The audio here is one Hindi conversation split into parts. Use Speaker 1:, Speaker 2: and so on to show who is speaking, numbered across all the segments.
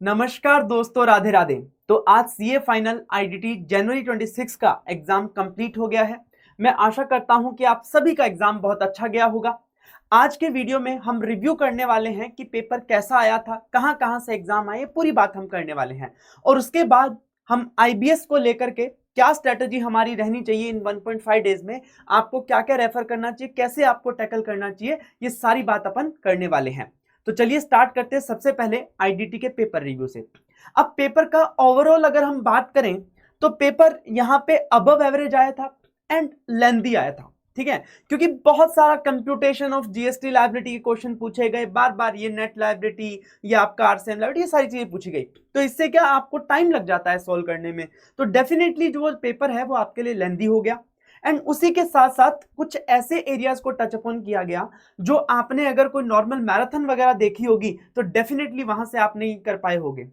Speaker 1: नमस्कार दोस्तों, राधे राधे। तो आज सीए फाइनल आईडीटी जनवरी 26 का एग्जाम कंप्लीट हो गया है। मैं आशा करता हूं कि आप सभी का एग्जाम बहुत अच्छा गया होगा। आज के वीडियो में हम रिव्यू करने वाले हैं कि पेपर कैसा आया था, कहां कहां से एग्जाम आए, पूरी बात हम करने वाले हैं। और उसके बाद हम आईबीएस को लेकर के क्या स्ट्रेटेजी हमारी रहनी चाहिए इन 1.5 डेज में, आपको क्या क्या रेफर करना चाहिए, कैसे आपको टैकल करना चाहिए, ये सारी बात अपन करने वाले हैं। तो चलिए स्टार्ट करते हैं सबसे पहले आईडीटी के पेपर रिव्यू से। अब पेपर का ओवरऑल अगर हम बात करें तो पेपर यहां पे अबव एवरेज आया था एंड लेंथी आया था। ठीक है, क्योंकि बहुत सारा कंप्यूटेशन ऑफ जीएसटी लायबिलिटी के क्वेश्चन पूछे गए बार बार, ये नेट लायबिलिटी, ये आपका आरसीएम लायबिलिटी, ये सारी चीजें पूछी गई। तो इससे क्या आपको टाइम लग जाता है सॉल्व करने में। तो डेफिनेटली जो पेपर है वो आपके लिए लेंथी हो गया। एंड उसी के साथ साथ कुछ ऐसे एरियाज को टच अपॉन किया गया जो आपने अगर कोई नॉर्मल मैराथन वगैरह देखी होगी तो डेफिनेटली वहां से आप नहीं कर पाए होगे।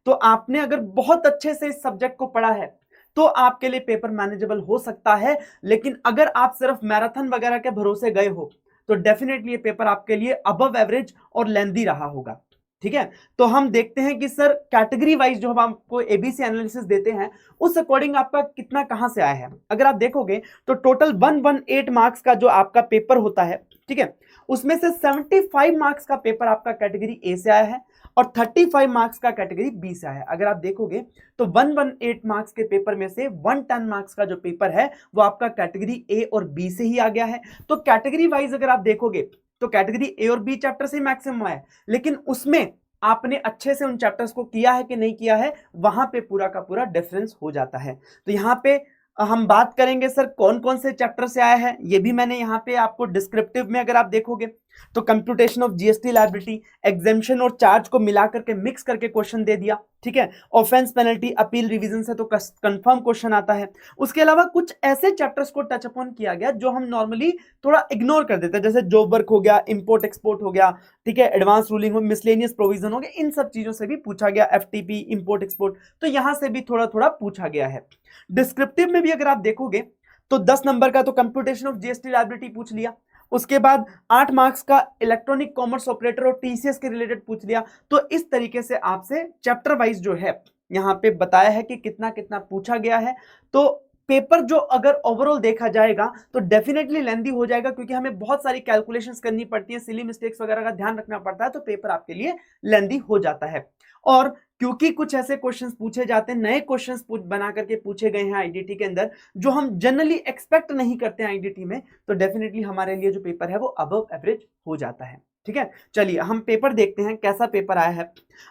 Speaker 1: तो आपने अगर बहुत अच्छे से इस सब्जेक्ट को पढ़ा है तो आपके लिए पेपर मैनेजेबल हो सकता है। लेकिन अगर आप सिर्फ मैराथन वगैरह के भरोसे गए हो तो डेफिनेटली ये पेपर आपके लिए अबव एवरेज और लेंथी रहा होगा। ठीक है, तो हम देखते हैं कि सर कैटेगरी वाइज जो हम आपको एबीसी एनालिसिस देते हैं उस अकॉर्डिंग आपका कितना कहां से आया है। अगर आप देखोगे तो टोटल 118 मार्क्स का जो आपका पेपर होता है, ठीक है, उसमें से 75 मार्क्स का पेपर आपका कैटेगरी ए से आया है और 35 मार्क्स का कैटेगरी बी से आया है। अगर आप देखोगे तो 118 मार्क्स के पेपर में से 110 मार्क्स का जो पेपर है वो आपका कैटेगरी ए और बी से ही आ गया है। तो कैटेगरी वाइज अगर आप देखोगे तो कैटेगरी ए और बी चैप्टर से मैक्सिमम आया है, लेकिन उसमें आपने अच्छे से उन चैप्टर्स को किया है कि नहीं किया है, वहां पे पूरा का पूरा डिफरेंस हो जाता है। तो यहां पे हम बात करेंगे सर कौन कौन से चैप्टर से आया है, ये भी मैंने यहाँ पे आपको डिस्क्रिप्टिव में अगर आप देखोगे तो computation of GST liability, exemption और चार्ज को मिला करके मिक्स करके क्वेश्चन दे दिया। ठीक है, ऑफेंस पेनल्टी, अपील, रिवीजन से तो कंफर्म क्वेश्चन आता है। उसके अलावा कुछ ऐसे चैप्टर्स को टच अपॉन किया गया जो हम नॉर्मली थोड़ा इग्नोर कर देते हैं, जैसे जॉब वर्क हो गया, इंपोर्ट एक्सपोर्ट हो गया, ठीक है, एडवांस रूलिंग हो, मिसलेनियस प्रोविजन हो गया, इन सब चीजों से भी पूछा गया, एफटीपी, इंपोर्ट एक्सपोर्ट, तो यहां से भी थोड़ा थोड़ा पूछा गया है। डिस्क्रिप्टिव में भी अगर आप देखोगे तो 10 नंबर का तो कंप्यूटेशन ऑफ जीएसटी लायबिलिटी पूछ लिया, उसके बाद 8 मार्क्स का इलेक्ट्रॉनिक कॉमर्स ऑपरेटर और टीसीएस के रिलेटेड पूछ लिया। तो इस तरीके से आपसे चैप्टर वाइज जो है यहां पे बताया है कि कितना कितना पूछा गया है। तो पेपर जो अगर ओवरऑल देखा जाएगा तो डेफिनेटली लेंथी हो जाएगा, क्योंकि हमें बहुत सारी कैलकुलेशंस करनी पड़ती है, सिली मिस्टेक्स वगैरह का ध्यान रखना पड़ता है, तो पेपर आपके लिए लेंथी हो जाता है। और क्योंकि कुछ ऐसे क्वेश्चंस पूछे जाते हैं, नए क्वेश्चंस बना करके पूछे गए हैं आईडीटी के अंदर जो हम जनरली एक्सपेक्ट नहीं करते हैं आईडीटी में, तो डेफिनेटली हमारे लिए जो पेपर है वो अबव एवरेज हो जाता है। ठीक है, चलिए हम पेपर देखते हैं कैसा पेपर आया है।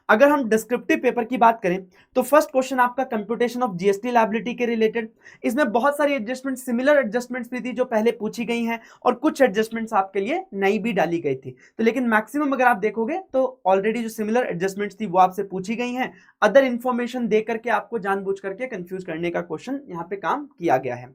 Speaker 1: अगर हम डिस्क्रिप्टिव पेपर की बात करें तो फर्स्ट क्वेश्चन आपका कंप्यूटेशन ऑफ जीएसटी लायबिलिटी के रिलेटेड। इसमें बहुत सारी एडजस्टमेंट, सिमिलर एडजस्टमेंट्स भी थी जो पहले पूछी गई हैं और कुछ एडजस्टमेंट्स आपके लिए नई भी डाली गई थी। तो लेकिन मैक्सिमम अगर आप देखोगे तो ऑलरेडी जो सिमिलर एडजस्टमेंट्स थी वो आपसे पूछी गई हैं। अदर इंफॉर्मेशन दे करके आपको जानबूझ करके कंफ्यूज करने का क्वेश्चन यहाँ पे काम किया गया है।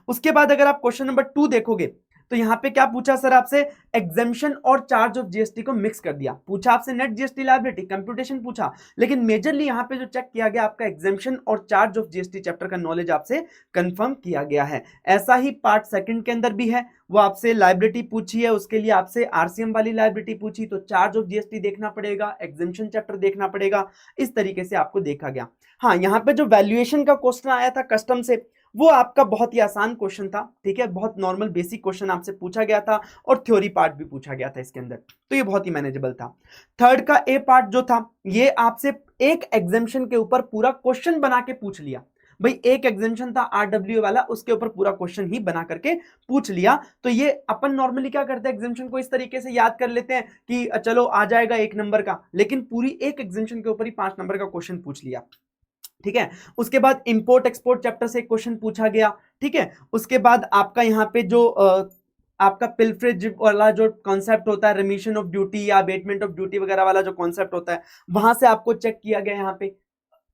Speaker 1: उसके बाद अगर आप क्वेश्चन नंबर 2 देखोगे तो यहां पे क्या पूछा सर आपसे, एग्जेम्पशन और चार्ज ऑफ जीएसटी को मिक्स कर दिया। पूछा आपसे नेट जीएसटी लायबिलिटी, कंप्यूटेशन पूछा, लेकिन मेजरली यहां पे जो चेक किया गया आपका एग्जेम्पशन और चार्ज ऑफ जीएसटी चैप्टर का नॉलेज आपसे कंफर्म किया गया है। ऐसा ही पार्ट सेकंड के अंदर भी है, वो आपसे लायबिलिटी पूछी है, उसके लिए आपसे आरसीएम वाली लायबिलिटी पूछी, तो चार्ज ऑफ जीएसटी देखना पड़ेगा, एग्जेम्पशन चैप्टर देखना पड़ेगा, इस तरीके से आपको देखा गया। हाँ, यहाँ पे जो वैल्यूएशन का क्वेश्चन आया था कस्टम से, वो आपका बहुत ही आसान क्वेश्चन था। ठीक है, बहुत नॉर्मल बेसिक क्वेश्चन आपसे पूछा गया था और थ्योरी पार्ट भी पूछा गया था इसके अंदर, तो ये बहुत ही मैनेजेबल था। थर्ड का ए पार्ट जो था ये आपसे एक एग्जेम्पशन के ऊपर पूरा क्वेश्चन बना के पूछ लिया। भाई एक एग्जेम्पशन था आरडब्ल्यू वाला, उसके ऊपर पूरा क्वेश्चन ही बना करके पूछ लिया। तो ये अपन नॉर्मली क्या करते हैं, एग्जेम्पशन को इस तरीके से याद कर लेते हैं कि चलो आ जाएगा 1 नंबर का, लेकिन पूरी एक एग्जेम्पशन के ऊपर ही 5 नंबर का क्वेश्चन पूछ लिया। ठीक है, उसके बाद इंपोर्ट एक्सपोर्ट चैप्टर से एक क्वेश्चन पूछा गया। ठीक है, उसके बाद आपका यहाँ पे जो आपका पिलफ्रेज वाला जो कॉन्सेप्ट होता है, रिमिशन ऑफ ड्यूटी या अबेटमेंट ऑफ ड्यूटी वगैरह वाला जो कॉन्सेप्ट होता है, वहां से आपको चेक किया गया यहाँ पे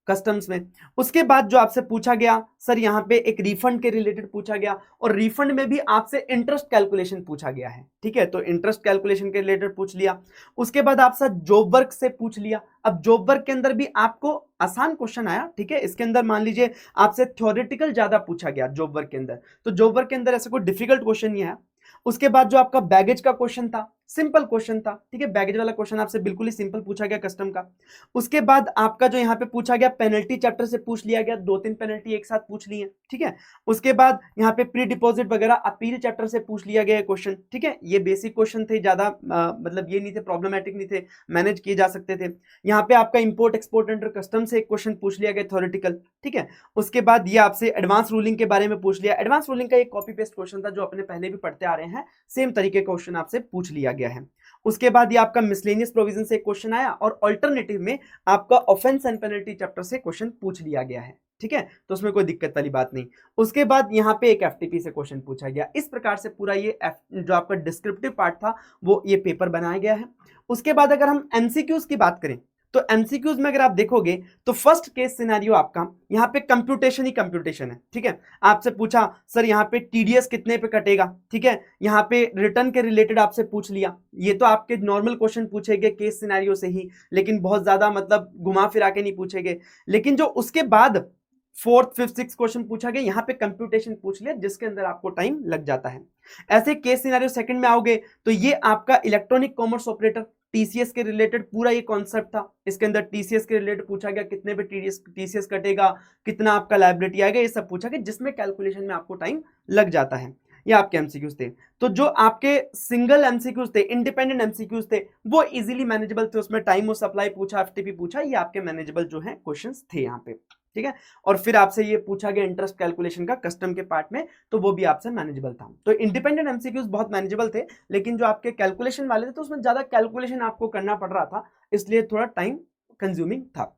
Speaker 1: कस्टम्स में। उसके बाद जो आपसे पूछा गया सर यहाँ पे एक रिफंड के रिलेटेड पूछा गया, और रिफंड में भी आपसे इंटरेस्ट कैलकुलेशन पूछा गया है। ठीक है, तो इंटरेस्ट कैलकुलेशन के रिलेटेड पूछ लिया। उसके बाद आपसे जॉब वर्क से पूछ लिया। अब जॉब वर्क के अंदर भी आपको आसान क्वेश्चन आया। ठीक है, इसके अंदर मान लीजिए आपसे थ्योरेटिकल ज्यादा पूछा गया जॉब वर्क के अंदर, तो जॉब वर्क के अंदर ऐसा कोई डिफिकल्ट क्वेश्चन नहीं आया। उसके बाद जो आपका बैगेज का क्वेश्चन था सिंपल क्वेश्चन था, ठीक है, बैगेज वाला क्वेश्चन आपसे बिल्कुल ही सिंपल पूछा गया कस्टम का। उसके बाद आपका जो यहाँ पे पूछा गया पेनल्टी चैप्टर से पूछ लिया गया, 2-3 पेनल्टी एक साथ पूछ ली है, ठीक है। उसके बाद यहाँ पे प्री डिपॉजिट वगैरह अपील चैप्टर से पूछ लिया गया क्वेश्चन, ठीक है। ये बेसिक क्वेश्चन थे, ज्यादा मतलब ये नहीं थे, प्रॉब्लमेटिक नहीं थे, मैनेज किए जा सकते थे। यहाँ पे आपका इंपोर्ट एक्सपोर्ट अंडर कस्टम से एक क्वेश्चन पूछ लिया गया थ्योरेटिकल, ठीक है। उसके बाद ये आपसे एडवांस रूलिंग के बारे में पूछ लिया। एडवांस रूलिंग का एक कॉपी पेस्ट क्वेश्चन था जो अपने पहले भी पढ़ते आ रहे हैं, सेम तरीके का क्वेश्चन आपसे पूछ लिया गया है। उसके बाद ये आपका मिसलेनियस प्रोविजन से क्वेश्चन आया और अल्टरनेटिव में आपका ऑफेंस एंड पेनल्टी चैप्टर से क्वेश्चन पूछ लिया गया है, ठीक है, तो उसमें कोई दिक्कत वाली बात नहीं। उसके बाद यहाँ पे एक एफटीपी से क्वेश्चन पूछा गया। इस प्रकार से पूरा ये जो आपका डिस्क्रिप्टिव पार्ट था वो ये पेपर बनाया गया है। उसके बाद अगर हम एमसीक्यूज की बात करें तो एमसीक्यूज में अगर आप देखोगे तो फर्स्ट केस सिनेरियो आपका यहाँ पे कंप्यूटेशन ही कंप्यूटेशन है, ठीक है। आपसे पूछा सर यहाँ पे टीडीएस कितने पे कटेगा, ठीक है, यहाँ पे रिटर्न के रिलेटेड आपसे पूछ लिया। ये तो आपके नॉर्मल क्वेश्चन पूछेंगे केस सिनेरियो से ही, लेकिन बहुत ज्यादा मतलब घुमा फिरा के नहीं पूछेंगे। लेकिन जो उसके बाद 4th 5th 6th क्वेश्चन पूछा गया, यहाँ पे कंप्यूटेशन पूछ लिया जिसके अंदर आपको टाइम लग जाता है। ऐसे केस सिनेरियो सेकंड में आओगे तो ये आपका इलेक्ट्रॉनिक कॉमर्स ऑपरेटर टीसीएस के रिलेटेड पूरा ये कॉन्सेप्ट था। इसके अंदर टीसीएस के रिलेटेड पूछा गया कितने पे टीसीएस कटेगा, कितना आपका लायबिलिटी आएगा, ये सब पूछा गया जिसमें कैलकुलेशन में आपको टाइम लग जाता है। ये आपके एमसीक्यूज थे। तो जो आपके सिंगल एमसीक्यूज थे, इंडिपेंडेंट एमसीक्यूज थे, वो इजीली मैनेजेबल थे, उसमें टाइम और सप्लाई पूछा, एफटीपी पूछा, ये आपके मैनेजेबल जो है क्वेश्चंस थे यहाँ पे, ठीक है। और फिर आपसे ये पूछा गया इंटरेस्ट कैलकुलेशन का कस्टम के पार्ट में, तो वो भी आपसे मैनेजेबल था। तो इंडिपेंडेंट एमसीक्यूज बहुत मैनेजेबल थे, लेकिन जो आपके कैलकुलेशन वाले थे तो उसमें ज्यादा कैलकुलेशन आपको करना पड़ रहा था, इसलिए थोड़ा टाइम कंज्यूमिंग था।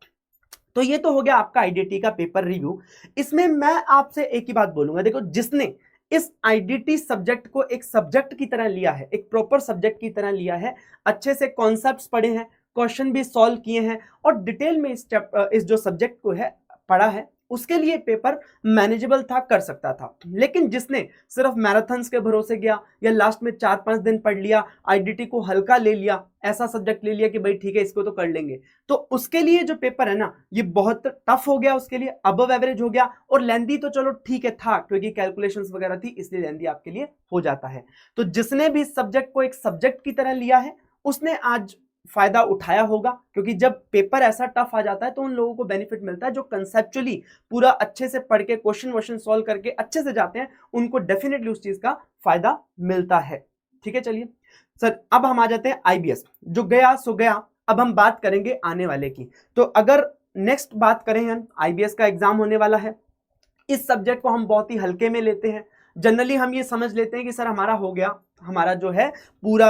Speaker 1: तो ये तो हो गया आपका आईडीटी का पेपर रिव्यू। इसमें मैं आपसे एक ही बात बोलूंगा, देखो जिसने इस आईडीटी सब्जेक्ट को एक सब्जेक्ट की तरह लिया है, एक प्रॉपर सब्जेक्ट की तरह लिया है, अच्छे से कॉन्सेप्ट्स पढ़े हैं, क्वेश्चन भी सॉल्व किए हैं और डिटेल में इस जो सब्जेक्ट को है पढ़ा है, उसके लिए पेपर मैनेजेबल था, कर सकता था। लेकिन जिसने सिर्फ मैराथन्स के भरोसे गया या लास्ट में 4-5 दिन पढ़ लिया, आईडीटी को हल्का ले लिया, ऐसा सब्जेक्ट ले लिया कि भाई ठीक है इसको तो कर लेंगे, तो उसके लिए जो पेपर है ना ये बहुत टफ हो गया, उसके लिए अबव एवरेज हो गया। और लेंदी तो चलो ठीक है था, क्योंकि कैलकुलेशंस वगैरह थी इसलिए लेंदी आपके लिए हो जाता है। तो जिसने भी सब्जेक्ट को एक सब्जेक्ट की तरह लिया है उसने आज फायदा उठाया होगा, क्योंकि जब पेपर ऐसा टफ आ जाता है तो उन लोगों को बेनिफिट मिलता है जो कंसेप्चुअली पूरा अच्छे से पढ़ के क्वेश्चन वोश्चन सॉल्व करके अच्छे से जाते हैं, उनको डेफिनेटली उस चीज का फायदा मिलता है, ठीक है। चलिए सर अब हम आ जाते हैं आईबीएस, जो गया सो गया, अब हम बात करेंगे आने वाले की। तो अगर नेक्स्ट बात करें हम, आईबीएस का एग्जाम होने वाला है, इस सब्जेक्ट को हम बहुत ही हल्के में लेते हैं। जनरली हम ये समझ लेते हैं कि सर हमारा हो गया, हमारा जो है पूरा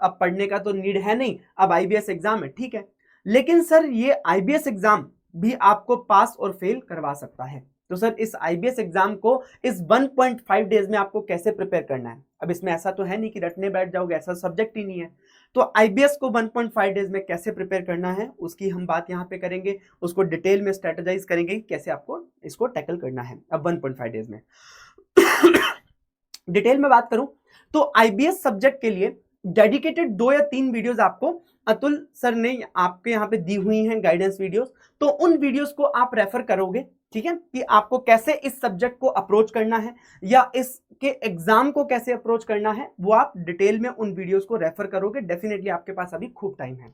Speaker 1: अब पढ़ने का तो नीड है नहीं, अब आईबीएस एग्जाम है, ठीक है। लेकिन सर ये आईबीएस एग्जाम भी आपको पास और फेल करवा सकता है। तो सर इस आईबीएस एग्जाम को इस 1.5 डेज में आपको कैसे प्रिपेयर करना है? अब इसमें ऐसा तो है नहीं कि रटने बैठ जाओगे, ऐसा सब्जेक्ट ही नहीं है। तो आईबीएस को 1.5 डेज में कैसे प्रिपेयर करना है उसकी हम बात यहाँ पे करेंगे, उसको डिटेल में स्ट्रेटेजाइज करेंगे कैसे आपको इसको टैकल करना है अब 1.5 डेज में। डिटेल में बात करूं तो आईबीएस सब्जेक्ट के लिए डेडिकेटेड 2 या 3 वीडियोस आपको अतुल सर ने आपके यहाँ पे दी हुई हैं, गाइडेंस वीडियोस। तो उन वीडियोस को आप रेफर करोगे, ठीक है, कि आपको कैसे इस सब्जेक्ट को अप्रोच करना है या इसके एग्जाम को कैसे अप्रोच करना है, वो आप डिटेल में उन वीडियोस को रेफर करोगे। डेफिनेटली आपके पास अभी खूब टाइम है,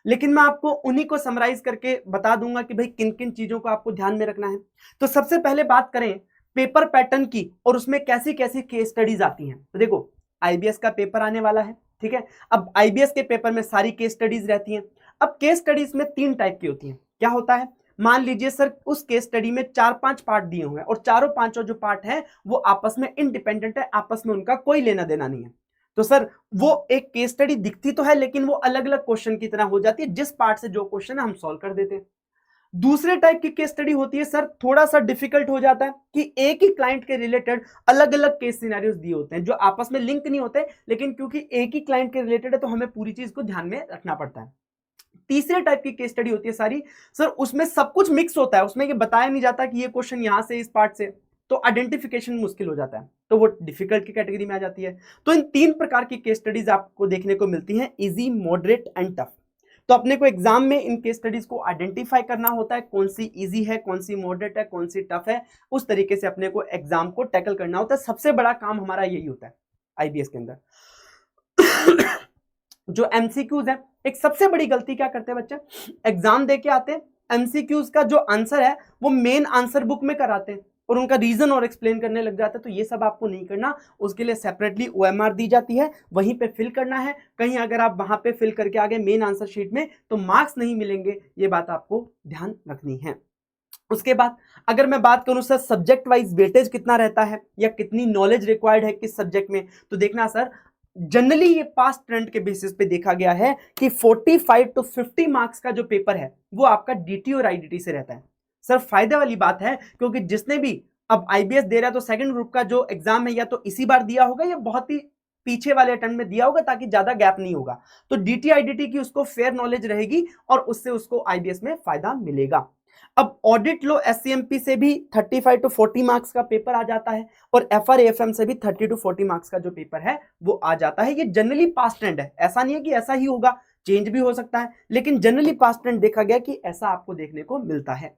Speaker 1: लेकिन मैं आपको उन्हीं को समराइज करके बता दूंगा कि भाई किन किन चीजों को आपको ध्यान में रखना है। तो सबसे पहले बात करें पेपर पैटर्न की और उसमें कैसी कैसी केस स्टडीज आती हैं। तो देखो आईबीएस का पेपर आने वाला है, ठीक है। अब आईबीएस के पेपर में सारी केस स्टडीज रहती हैं। अब केस स्टडीज में 3 टाइप की होती हैं। क्या होता है, मान लीजिए सर उस केस स्टडी में 4-5 पार्ट दिए हुए हैं और चारों पांचों जो पार्ट हैं वो आपस में इंडिपेंडेंट है, आपस में उनका कोई लेना देना नहीं है। तो सर वो एक केस स्टडी दिखती तो है लेकिन वो अलग अलग क्वेश्चन की तरह हो जाती है, जिस पार्ट से जो क्वेश्चन है हम सॉल्व कर देते हैं। दूसरे टाइप की केस स्टडी होती है सर, थोड़ा सा डिफिकल्ट हो जाता है कि एक ही क्लाइंट के रिलेटेड अलग अलग केस सिनेरियोस दिए होते हैं जो आपस में लिंक नहीं होते, लेकिन क्योंकि एक ही क्लाइंट के रिलेटेड है तो हमें पूरी चीज को ध्यान में रखना पड़ता है। तीसरे टाइप की केस स्टडी होती है सारी सर, उसमें सब कुछ मिक्स होता है, उसमें ये बताया नहीं जाता कि ये क्वेश्चन यहां से इस पार्ट से, तो आइडेंटिफिकेशन मुश्किल हो जाता है, तो वो डिफिकल्ट की कैटेगरी में आ जाती है। तो इन 3 प्रकार की केस स्टडीज आपको देखने को मिलती हैं, इजी, मॉडरेट एंड टफ। तो अपने को एग्जाम में इन केस स्टडीज को आइडेंटिफाई करना होता है, कौन सी इजी है, कौन सी मॉडरेट है, कौन सी टफ है, उस तरीके से अपने को एग्जाम को टैकल करना होता है। सबसे बड़ा काम हमारा यही होता है आईबीएस के अंदर। जो एमसीक्यूज है, एक सबसे बड़ी गलती क्या करते हैं बच्चे, एग्जाम दे के आते हैं, एमसीक्यूज का जो आंसर है वो मेन आंसर बुक में कराते हैं और उनका रीजन और एक्सप्लेन करने लग जाता है। तो ये सब आपको नहीं करना, उसके लिए सेपरेटली ओएमआर दी जाती है, वहीं पे फिल करना है। कहीं अगर आप वहां पे फिल करके आ गए मेन आंसर शीट में तो मार्क्स नहीं मिलेंगे, ये बात आपको ध्यान रखनी है। उसके बाद अगर मैं बात करूं सर सब्जेक्ट वाइज वेटेज कितना रहता है या कितनी नॉलेज रिक्वायर्ड है किस सब्जेक्ट में, तो देखना सर जनरली ये पास्ट ट्रेंड के बेसिस पे देखा गया है कि 45 to 50 मार्क्स का जो पेपर है वो आपका डीटी और आईडीटी से रहता है। सर फायदे वाली बात है, क्योंकि जिसने भी अब आईबीएस दे रहा है तो सेकंड ग्रुप का जो एग्जाम है या तो इसी बार दिया होगा या बहुत ही पीछे वाले अटेम्प्ट में दिया होगा, ताकि ज्यादा गैप नहीं होगा। तो डीटी आईडीटी की उसको फेयर नॉलेज रहेगी और उससे उसको आईबीएस में फायदा मिलेगा। अब ऑडिट लो एससीएमपी से भी 35 to 40 मार्क्स का पेपर आ जाता है और एफआरएएफएम से भी 30 to 40 मार्क्स का जो पेपर है वो आ जाता है। ये जनरली पास्ट ट्रेंड है, ऐसा नहीं है कि ऐसा ही होगा, चेंज भी हो सकता है, लेकिन जनरली पास्ट ट्रेंड देखा गया कि ऐसा आपको देखने को मिलता है।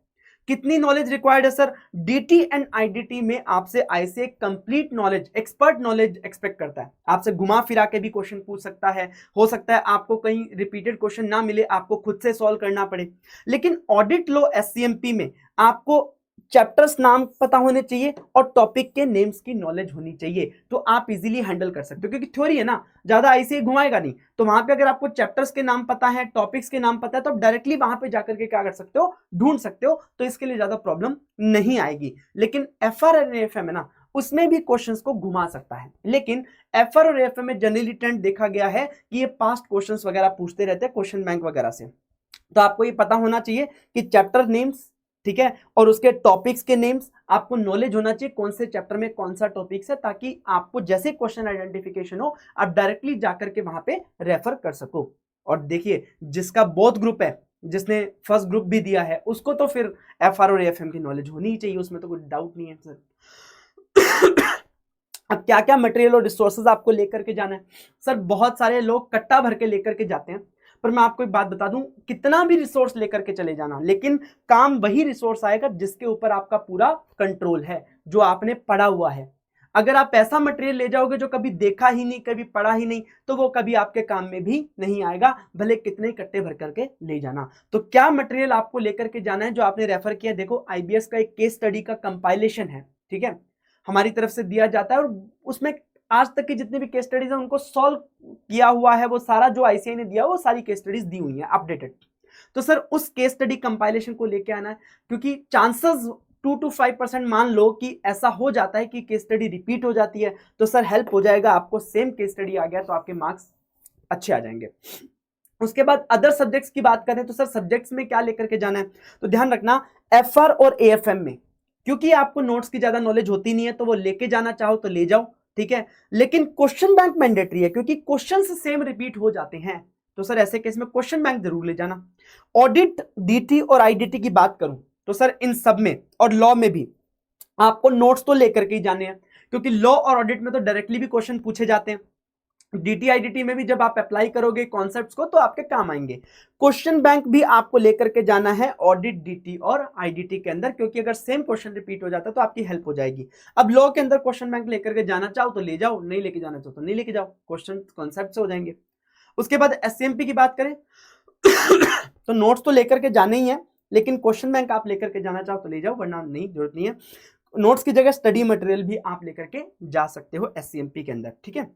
Speaker 1: कितनी नॉलेज रिक्वायर्ड है सर, डीटी एंड आईडीटी में आपसे ICA complete knowledge, expert knowledge expect करता है। आपसे घुमा फिरा के भी क्वेश्चन पूछ सकता है, हो सकता है आपको कहीं रिपीटेड क्वेश्चन ना मिले, आपको खुद से सॉल्व करना पड़े। लेकिन ऑडिट लो एससीएमपी में आपको चैप्टर्स नाम पता होने चाहिए और टॉपिक के नेम्स की नॉलेज होनी चाहिए, तो आप इजीली हैंडल कर सकते हो, क्योंकि थ्योरी है ना, ज्यादा आईसीए घुमाएगा नहीं। तो वहां पे अगर आपको चैप्टर्स के नाम पता है, टॉपिक्स के नाम पता है, तो आप डायरेक्टली वहां पे जाकर के क्या कर सकते हो, ढूंढ सकते हो, तो इसके लिए ज्यादा प्रॉब्लम नहीं आएगी। लेकिन एफआर और एएफएम है ना, उसमें भी क्वेश्चंस को घुमा सकता है, लेकिन एफआर और एएफएम में जनरली ट्रेंड देखा गया है कि ये पास्ट क्वेश्चंस वगैरह पूछते रहते हैं क्वेश्चन बैंक वगैरह से। तो आपको ये पता होना चाहिए कि चैप्टर नेम्स, ठीक है, और उसके टॉपिक्स के नेम्स, आपको नॉलेज होना चाहिए कौन से चैप्टर में कौन सा टॉपिक्स है, ताकि आपको जैसे क्वेश्चन आइडेंटिफिकेशन हो आप डायरेक्टली जाकर के वहां पे रेफर कर सको। और देखिए जिसका बोथ ग्रुप है, जिसने फर्स्ट ग्रुप भी दिया है, उसको तो फिर एफआर और एएफएम की नॉलेज होनी ही चाहिए, उसमें तो कोई डाउट नहीं है सर। अब क्या क्या मटेरियल और रिसोर्सेज आपको लेकर के जाना है, सर बहुत सारे लोग कट्टा भर के लेकर के जाते हैं, पर मैं आपको एक बात बता दूं, कितना भी रिसोर्स लेकर के चले जाना, लेकिन काम वही रिसोर्स आएगा जिसके ऊपर आपका पूरा कंट्रोल है, जो आपने पढ़ा हुआ है। अगर आप ऐसा मटेरियल ले जाओगे जो कभी देखा ही नहीं, कभी पढ़ा ही नहीं, तो वो कभी आपके काम में भी नहीं आएगा, भले कितने कट्टे भर करके ले जाना। तो क्या मटेरियल आपको लेकर के जाना है जो आपने रेफर किया, देखो आईबीएस का एक केस स्टडी का कंपाइलेशन है, ठीक है, हमारी तरफ से दिया जाता है, और उसमें आज तक की जितनी भी केस स्टडीज है उनको सॉल्व किया हुआ है, वो सारा जो आईसीआई ने दिया वो सारी केस स्टडीज दी हुई है अपडेटेड। तो सर उस केस स्टडी कंपाइलेशन को लेके आना है, क्योंकि चांसेस 2 to 5% मान लो कि ऐसा हो जाता है कि केस स्टडी रिपीट हो जाती है, तो सर हेल्प हो जाएगा आपको, सेम केस स्टडी आ गया तो आपके मार्क्स अच्छे आ जाएंगे। उसके बाद अदर सब्जेक्ट्स की बात करें तो सर सब्जेक्ट्स में क्या लेकर के जाना है, तो ध्यान रखना एफआर और एएफएम में, क्योंकि आपको नोट्स की ज्यादा नॉलेज होती नहीं है तो वो लेके जाना चाहो तो ले जाओ, ठीक है, लेकिन क्वेश्चन बैंक मैंडेटरी है, क्योंकि क्वेश्चन सेम रिपीट हो जाते हैं, तो सर ऐसे केस में क्वेश्चन बैंक जरूर ले जाना। ऑडिट, डीटी और आईडीटी की बात करूं तो सर इन सब में और लॉ में भी आपको नोट्स तो लेकर के ही जाने हैं, क्योंकि लॉ और ऑडिट में तो डायरेक्टली भी क्वेश्चन पूछे जाते हैं, डीटी आईडीटी में भी जब आप अप्लाई करोगे कॉन्सेप्ट्स को तो आपके काम आएंगे। क्वेश्चन बैंक भी आपको लेकर के जाना है ऑडिट, डीटी और आईडीटी के अंदर, क्योंकि अगर सेम क्वेश्चन रिपीट हो जाता है तो आपकी हेल्प हो जाएगी। अब लॉ के अंदर क्वेश्चन बैंक लेकर के जाना चाहो तो ले जाओ, नहीं लेके जाना चाहो तो नहीं लेके जाओ, क्वेश्चन कॉन्सेप्ट से हो जाएंगे। उसके बाद एससीएमपी की बात करें तो नोट्स तो लेकर के जाने ही है, लेकिन क्वेश्चन बैंक आप लेकर के जाना चाहो तो ले जाओ, वरना नहीं, जरूरत नहीं है। नोट्स की जगह स्टडी मटेरियल भी आप लेकर के जा सकते हो एससीएमपी के अंदर, ठीक है।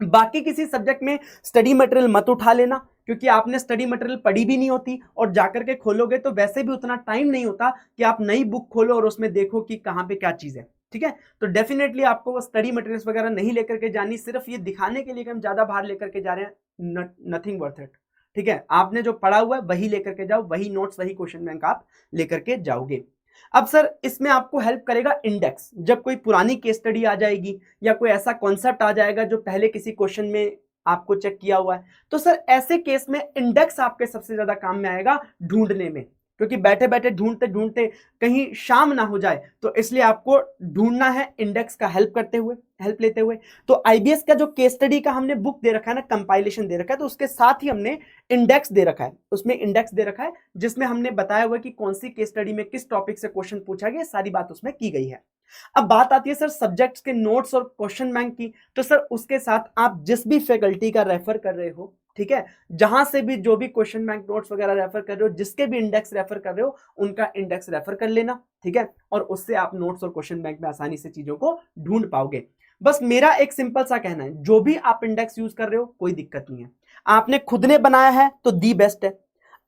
Speaker 1: बाकी किसी सब्जेक्ट में स्टडी मटेरियल मत उठा लेना, क्योंकि आपने स्टडी मटेरियल पढ़ी भी नहीं होती और जाकर के खोलोगे तो वैसे भी उतना टाइम नहीं होता कि आप नई बुक खोलो और उसमें देखो कि कहाँ पे क्या चीज है, ठीक है। तो डेफिनेटली आपको वो स्टडी मटेरियल्स वगैरह नहीं लेकर के जानी, सिर्फ ये दिखाने के लिए कि हम ज्यादा बाहर लेकर के जा रहे हैं, नथिंग वर्थ इट, ठीक है। आपने जो पढ़ा हुआ है वही लेकर के जाओ, वही नोट्स, वही क्वेश्चन बैंक आप लेकर के जाओगे। अब सर इसमें आपको हेल्प करेगा इंडेक्स, जब कोई पुरानी केस स्टडी आ जाएगी या कोई ऐसा कॉन्सेप्ट आ जाएगा जो पहले किसी क्वेश्चन में आपको चेक किया हुआ है, तो सर ऐसे केस में इंडेक्स आपके सबसे ज्यादा काम में आएगा ढूंढने में, क्योंकि बैठे बैठे ढूंढते ढूंढते कहीं शाम ना हो जाए, तो इसलिए आपको ढूंढना है इंडेक्स का हेल्प लेते हुए। तो आईबीएस का जो केस स्टडी का हमने बुक दे रखा है ना, कंपाइलेशन दे रखा है, तो उसके साथ ही हमने इंडेक्स दे रखा है, उसमें इंडेक्स दे रखा है जिसमें हमने बताया हुआ कि कौन सी केस स्टडी में किस टॉपिक से क्वेश्चन पूछा गया, सारी बात उसमें की गई है। अब बात आती है सर सब्जेक्ट्स के नोट्स और क्वेश्चन बैंक की, तो सर उसके साथ आप जिस भी फैकल्टी का रेफर कर रहे हो ठीक है। जहां से भी जो भी क्वेश्चन बैंक नोट्स वगैरह रेफर कर रहे हो, जिसके भी इंडेक्स रेफर कर रहे हो, उनका इंडेक्स रेफर कर लेना, ठीक है। और उससे आप नोट्स और क्वेश्चन बैंक में आसानी से चीजों को ढूंढ पाओगे। बस मेरा एक सिंपल सा कहना है, जो भी आप इंडेक्स यूज कर रहे हो कोई दिक्कत नहीं है, आपने खुद ने बनाया है तो दी बेस्ट है।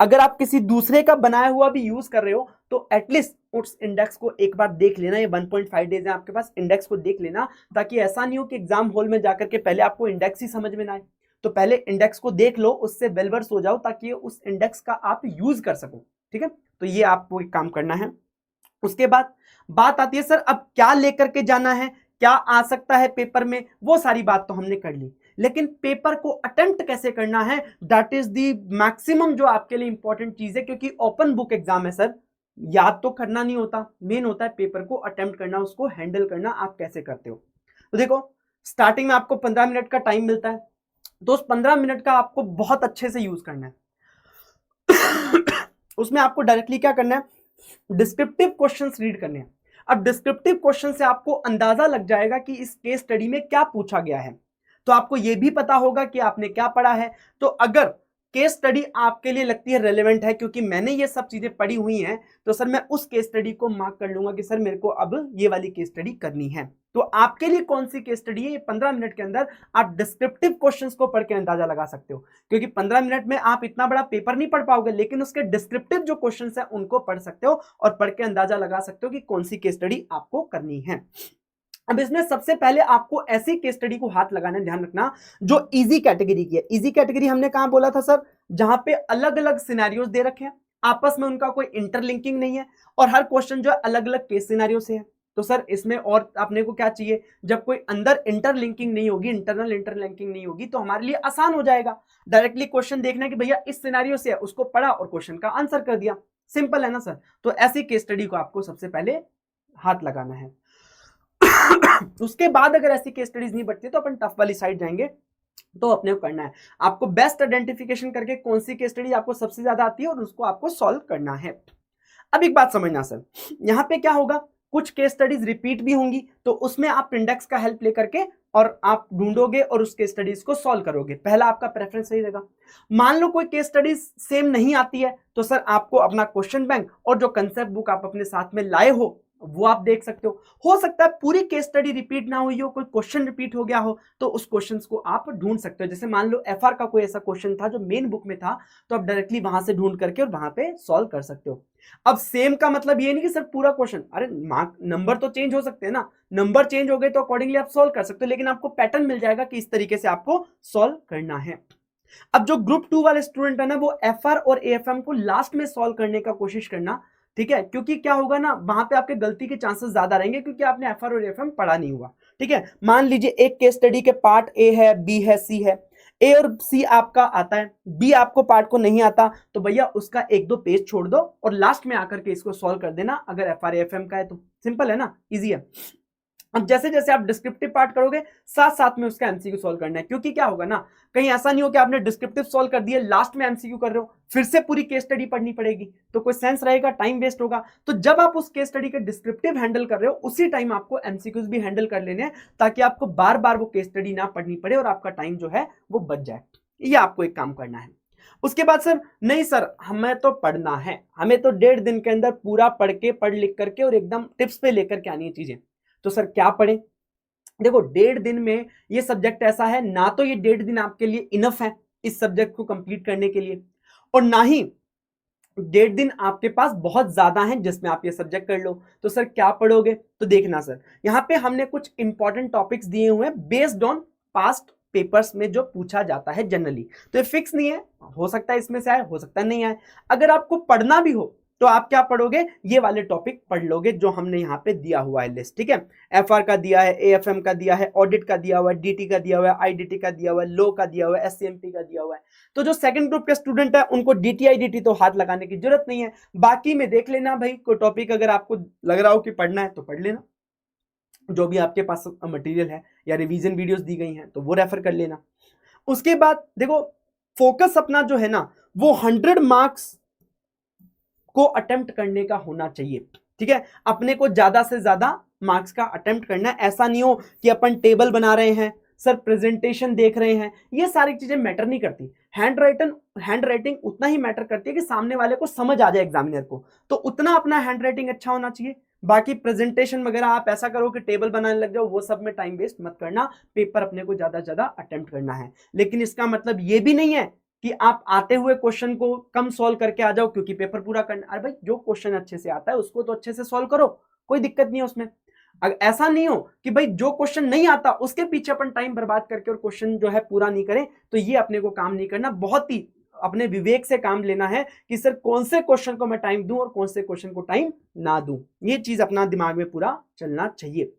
Speaker 1: अगर आप किसी दूसरे का बनाया हुआ भी यूज कर रहे हो तो एटलीस्ट उस इंडेक्स को एक बार देख लेना। ये 1.5 डेज है आपके पास, इंडेक्स को देख लेना, ताकि ऐसा नहीं हो कि एग्जाम हॉल में जाकर के पहले आपको इंडेक्स ही समझ में ना आए। तो पहले इंडेक्स को देख लो, उससे वेल वर्स हो जाओ, ताकि उस इंडेक्स का आप यूज कर सको, ठीक है। तो ये आपको एक काम करना है। उसके बाद बात आती है सर अब क्या लेकर के जाना है, क्या आ सकता है पेपर में, वो सारी बात तो हमने कर ली, लेकिन पेपर को अटेम्प्ट कैसे करना है, दैट इज दी मैक्सिमम जो आपके लिए इंपॉर्टेंट चीज है। क्योंकि ओपन बुक एग्जाम है सर, याद तो करना नहीं होता, मेन होता है पेपर को अटेम्प्ट करना, उसको हैंडल करना आप कैसे करते हो। तो देखो, स्टार्टिंग में आपको 15 मिनट का टाइम मिलता है, तो उस 15 मिनट का आपको बहुत अच्छे से यूज करना है। उसमें आपको डायरेक्टली क्या करना है, डिस्क्रिप्टिव क्वेश्चंस रीड करने हैं। अब डिस्क्रिप्टिव क्वेश्चन से आपको अंदाजा लग जाएगा कि इस केस स्टडी में क्या पूछा गया है, तो आपको यह भी पता होगा कि आपने क्या पढ़ा है। तो अगर केस स्टडी आपके लिए लगती है रेलेवेंट है, क्योंकि मैंने ये सब चीजें पढ़ी हुई हैं, तो सर मैं उस केस स्टडी को मार्क कर लूंगा कि सर मेरे को अब ये वाली केस स्टडी करनी है। तो आपके लिए कौन सी केस स्टडी है, ये 15 मिनट के अंदर आप डिस्क्रिप्टिव क्वेश्चंस को पढ़ के अंदाजा लगा सकते हो। क्योंकि 15 मिनट में आप इतना बड़ा पेपर नहीं पढ़ पाओगे, लेकिन उसके डिस्क्रिप्टिव जो क्वेश्चंस है उनको पढ़ सकते हो और पढ़ के अंदाजा लगा सकते हो कि कौन सी केस स्टडी आपको करनी है। अब इसमें सबसे पहले आपको ऐसी केस स्टडी को हाथ लगाना है, ध्यान रखना, जो इजी कैटेगरी की है। इजी कैटेगरी हमने कहां बोला था सर, जहां पे अलग अलग सिनेरियोज दे रखे हैं, आपस में उनका कोई इंटरलिंकिंग नहीं है, और हर क्वेश्चन जो है अलग अलग केस सिनेरियो से है। तो सर इसमें और अपने को क्या चाहिए, जब कोई अंदर इंटरलिंकिंग नहीं होगी, इंटरनल इंटरलिंकिंग नहीं होगी, तो हमारे लिए आसान हो जाएगा डायरेक्टली क्वेश्चन देखना कि भैया इस सिनेरियो से है, उसको पढ़ा और क्वेश्चन का आंसर कर दिया। सिंपल है ना सर। तो ऐसी केस स्टडी को आपको सबसे पहले हाथ लगाना है। उसके बाद अगर ऐसी केस स्टडीज नहीं बढ़ती तो अपन टफ वाली साइड जाएंगे। तो अपने को करना है, आपको बेस्ट आइडेंटिफिकेशन करके कौन सी केस स्टडी आपको सबसे ज्यादा आती है और उसको आपको सॉल्व करना है। अब एक बात समझना सर, यहां पे क्या होगा, कुछ केस स्टडीज रिपीट भी होंगी, तो उसमें आप इंडेक्स का हेल्प लेकर के और आप ढूंढोगे और उस केस स्टडीज को सॉल्व करोगे। पहला आपका प्रेफरेंस सही रहेगा। मान लो कोई केस स्टडीज सेम नहीं आती है, तो सर आपको अपना क्वेश्चन बैंक और जो कंसेप्ट बुक आप अपने साथ में लाए हो वो आप देख सकते हो सकता है पूरी केस स्टडी रिपीट ना हुई हो, कोई क्वेश्चन रिपीट हो गया हो, तो उस क्वेश्चंस को आप ढूंढ सकते हो। जैसे मान लो एफआर का कोई ऐसा क्वेश्चन था जो मेन बुक में था, तो आप डायरेक्टली वहां से ढूंढ करके और वहां पे सॉल्व कर सकते हो। अब सेम का मतलब ये नहीं कि सर पूरा क्वेश्चन, अरे मार्क नंबर तो चेंज हो सकते हैं ना, नंबर चेंज हो गए तो अकॉर्डिंगली आप सॉल्व कर सकते हो, लेकिन आपको पैटर्न मिल जाएगा कि इस तरीके से आपको सॉल्व करना है। अब जो ग्रुप 2 वाले स्टूडेंट है ना, वो एफआर और एएफएम को लास्ट में सॉल्व करने का कोशिश करना, ठीक है। क्योंकि क्या होगा ना, वहां पे आपके गलती के चांसेस ज्यादा रहेंगे, क्योंकि आपने एफआर और एएफएम पढ़ा नहीं हुआ, ठीक है। मान लीजिए एक केस स्टडी के पार्ट ए है, बी है, सी है, ए और सी आपका आता है, बी आपको पार्ट को नहीं आता, तो भैया उसका एक दो पेज छोड़ दो और लास्ट में आकर के इसको सॉल्व कर देना, अगर एफआर एएफएम का है तो। सिंपल है ना, इजी है। अब जैसे जैसे आप डिस्क्रिप्टिव पार्ट करोगे, साथ साथ में उसका एमसीक्यू सॉल्व करना है। क्योंकि क्या होगा ना, कहीं ऐसा नहीं हो कि आपने डिस्क्रिप्टिव सॉल्व कर दिया, लास्ट में एमसीक्यू कर रहे हो, फिर से पूरी केस स्टडी पढ़नी पड़ेगी, तो कोई सेंस रहेगा, टाइम वेस्ट होगा। तो जब आप उस केस स्टडी के डिस्क्रिप्टिव हैंडल कर रहे हो, उसी टाइम आपको एमसीक्यूज भी हैंडल कर लेने हैं, ताकि आपको बार बार वो केस स्टडी ना पढ़नी पड़े और आपका टाइम जो है वो बच जाए। ये आपको एक काम करना है। उसके बाद सर, नहीं सर हमें तो पढ़ना है, हमें तो 1.5 दिन के अंदर पूरा पढ़ लिख करके और एकदम टिप्स पे लेकर के आनी है चीजें, तो सर क्या पढ़े। देखो 1.5 दिन में ये सब्जेक्ट ऐसा है ना, तो ये 1.5 दिन आपके लिए इनफ है इस सब्जेक्ट को कंप्लीट करने के लिए, और ना ही 1.5 दिन आपके पास बहुत ज्यादा है जिसमें आप ये सब्जेक्ट कर लो। तो सर क्या पढ़ोगे, तो देखना सर, यहाँ पे हमने कुछ इंपॉर्टेंट टॉपिक्स दिए हुए हैं बेस्ड ऑन पास्ट पेपर्स में जो पूछा जाता है जनरली। तो ये फिक्स नहीं है, हो सकता है इसमें से आए, हो सकता है नहीं आए। अगर आपको पढ़ना भी हो तो आप क्या पढ़ोगे, ये वाले टॉपिक पढ़ लोगे जो हमने यहाँ पे दिया हुआ है लिस्ट, ठीक है। एफआर का दिया है, एएफएम का दिया है, ऑडिट का दिया हुआ है, डीटी का दिया हुआ है, आईडीटी का दिया हुआ है, लो का दिया हुआ है, एससीएमपी का दिया हुआ है। तो जो सेकंड ग्रुप के स्टूडेंट है उनको डीटी आईडीटी तो हाथ लगाने की जरूरत नहीं है, बाकी में देख लेना भाई, कोई टॉपिक अगर आपको लग रहा हो कि पढ़ना है तो पढ़ लेना, जो भी आपके पास मटेरियल है या रिवीजन वीडियोस दी गई हैं तो वो रेफर कर लेना। उसके बाद देखो, फोकस अपना जो है ना, वो 100 मार्क्स को अटेम्प्ट करने का होना चाहिए, ठीक है। अपने को ज्यादा से ज्यादा मार्क्स का अटेम्प्ट करना है। ऐसा नहीं हो कि अपन टेबल बना रहे हैं, सर प्रेजेंटेशन देख रहे हैं, ये सारी चीजें मैटर नहीं करती। हैंड राइटिंग उतना ही मैटर करती है कि सामने वाले को समझ आ जाए एग्जामिनर को, तो उतना अपना हैंड राइटिंग अच्छा होना चाहिए। बाकी प्रेजेंटेशन वगैरह आप ऐसा करो कि टेबल बनाने लग जाओ, वो सब में टाइम वेस्ट मत करना, पेपर अपने को ज्यादा से ज्यादा अटेम्प्ट करना है। लेकिन इसका मतलब ये भी नहीं है कि आप आते हुए क्वेश्चन को कम सॉल्व करके आ जाओ क्योंकि पेपर पूरा करना। अरे भाई जो क्वेश्चन अच्छे से आता है उसको तो अच्छे से सॉल्व करो, कोई दिक्कत नहीं है उसमें। अगर ऐसा नहीं हो कि भाई जो क्वेश्चन नहीं आता उसके पीछे अपन टाइम बर्बाद करके और क्वेश्चन जो है पूरा नहीं करें, तो ये अपने को काम नहीं करना। बहुत ही अपने विवेक से काम लेना है कि सर कौन से क्वेश्चन को मैं टाइम दूं और कौन से क्वेश्चन को टाइम ना दूं। ये चीज अपना दिमाग में पूरा चलना चाहिए।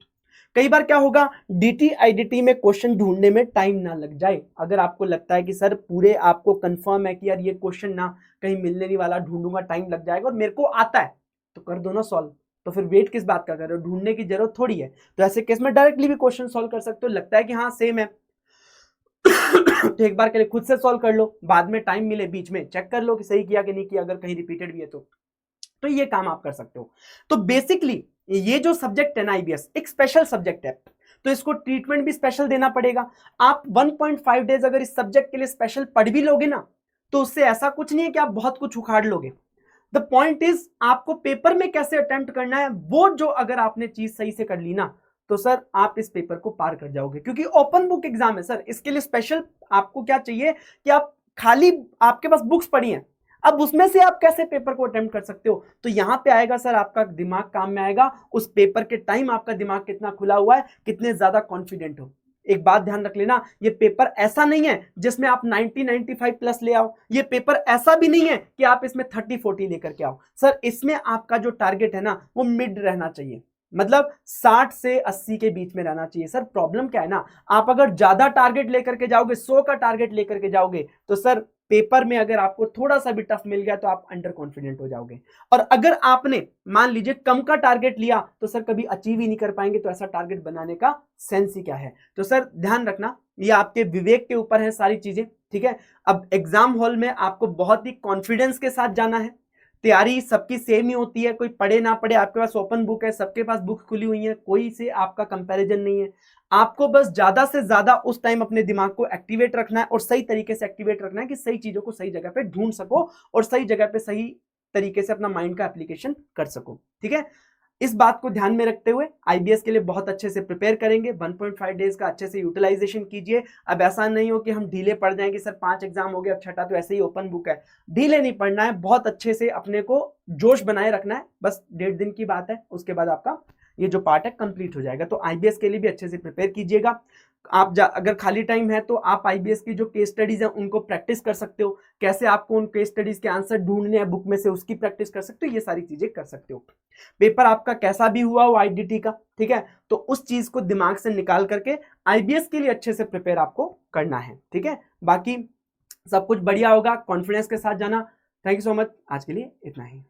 Speaker 1: कई बार क्या होगा, डीटी आईडीटी में क्वेश्चन ढूंढने में टाइम ना लग जाए। अगर आपको लगता है कि सर पूरे आपको कंफर्म है कि यार ये क्वेश्चन ना कहीं मिलने नहीं वाला, ढूंढूंगा टाइम लग जाएगा और मेरे को आता है, तो कर दो ना सॉल्व। तो फिर वेट किस बात का कर रहे हो, ढूंढने की जरूरत थोड़ी है। तो ऐसे केस में डायरेक्टली भी क्वेश्चन सॉल्व कर सकते हो, लगता है कि हाँ सेम है तो एक बार के लिए खुद से सॉल्व कर लो, बाद में टाइम मिले बीच में चेक कर लो कि सही किया कि नहीं किया, अगर कहीं रिपीटेड भी है तो ये काम आप कर सकते हो। तो बेसिकली ये जो सब्जेक्ट है ना आईबीएस, एक स्पेशल सब्जेक्ट है, तो इसको ट्रीटमेंट भी स्पेशल देना पड़ेगा। आप 1.5 डेज अगर इस सब्जेक्ट के लिए स्पेशल पढ़ भी लोगे ना, तो उससे ऐसा कुछ नहीं है कि आप बहुत कुछ उखाड़ लोगे। द पॉइंट इज आपको पेपर में कैसे अटेम्प्ट करना है, वो जो अगर आपने चीज सही से कर ली ना, तो सर आप इस पेपर को पार कर जाओगे। क्योंकि ओपन बुक एग्जाम है सर, इसके लिए स्पेशल आपको क्या चाहिए कि आप खाली आपके पास बुक्स पढ़ी हैं, अब उसमें से आप कैसे पेपर को अटेम्प्ट कर सकते हो। तो यहां पे आएगा सर आपका दिमाग काम में आएगा, उस पेपर के टाइम आपका दिमाग कितना खुला हुआ है, कितने ज्यादा कॉन्फिडेंट हो। एक बात ध्यान रख लेना, ये पेपर ऐसा नहीं है जिसमें आप 90-95 प्लस ले आओ, ये पेपर ऐसा भी नहीं है कि आप इसमें 30-40 लेकर के आओ। सर इसमें आपका जो टारगेट है ना वो मिड रहना चाहिए, मतलब 60 से 80 के बीच में रहना चाहिए। सर प्रॉब्लम क्या है ना, आप अगर ज्यादा टारगेट लेकर के जाओगे, 100 का टारगेट लेकर के जाओगे, तो सर पेपर में अगर आपको थोड़ा सा भी टफ मिल गया तो आप अंडर कॉन्फिडेंट हो जाओगे। और अगर आपने मान लीजिए कम का टारगेट लिया तो सर कभी अचीव ही नहीं कर पाएंगे, तो ऐसा टारगेट बनाने का सेंस ही क्या है। तो सर ध्यान रखना, ये आपके विवेक के ऊपर है सारी चीजें, ठीक है। अब एग्जाम हॉल में आपको बहुत ही कॉन्फिडेंस के साथ जाना है। तैयारी सबकी सेम ही होती है, कोई पढ़े ना पढ़े, आपके पास ओपन बुक है, सबके पास बुक खुली हुई है, कोई से आपका कंपैरिजन नहीं है। आपको बस ज्यादा से ज्यादा उस टाइम अपने दिमाग को एक्टिवेट रखना है और सही तरीके से एक्टिवेट रखना है कि सही चीजों को सही जगह पे ढूंढ सको और सही जगह पे सही तरीके से अपना माइंड का एप्लीकेशन कर सको, ठीक है। इस बात को ध्यान में रखते हुए आईबीएस के लिए बहुत अच्छे से प्रिपेयर करेंगे। 1.5 डेज का अच्छे से यूटिलाइजेशन कीजिए। अब ऐसा नहीं हो कि हम ढीले पड़ जाएं कि सर 5 एग्जाम हो गए अब छठा तो ऐसे ही ओपन बुक है, ढीले नहीं पढ़ना है, बहुत अच्छे से अपने को जोश बनाए रखना है। बस 1.5 दिन की बात है, उसके बाद आपका ये जो पार्ट है कंप्लीट हो जाएगा। तो आईबीएस के लिए भी अच्छे से प्रिपेयर कीजिएगा। आप अगर खाली टाइम है तो आप आईबीएस की जो केस स्टडीज है उनको प्रैक्टिस कर सकते हो, कैसे आपको उन केस स्टडीज के आंसर ढूंढने हैं बुक में से उसकी प्रैक्टिस कर सकते हो, ये सारी चीजें कर सकते हो। पेपर आपका कैसा भी हुआ हो आईडीटी का, ठीक है, तो उस चीज को दिमाग से निकाल करके आईबीएस के लिए अच्छे से प्रिपेयर आपको करना है, ठीक है। बाकी सब कुछ बढ़िया होगा, कॉन्फिडेंस के साथ जाना। थैंक यू सो मच, आज के लिए इतना ही।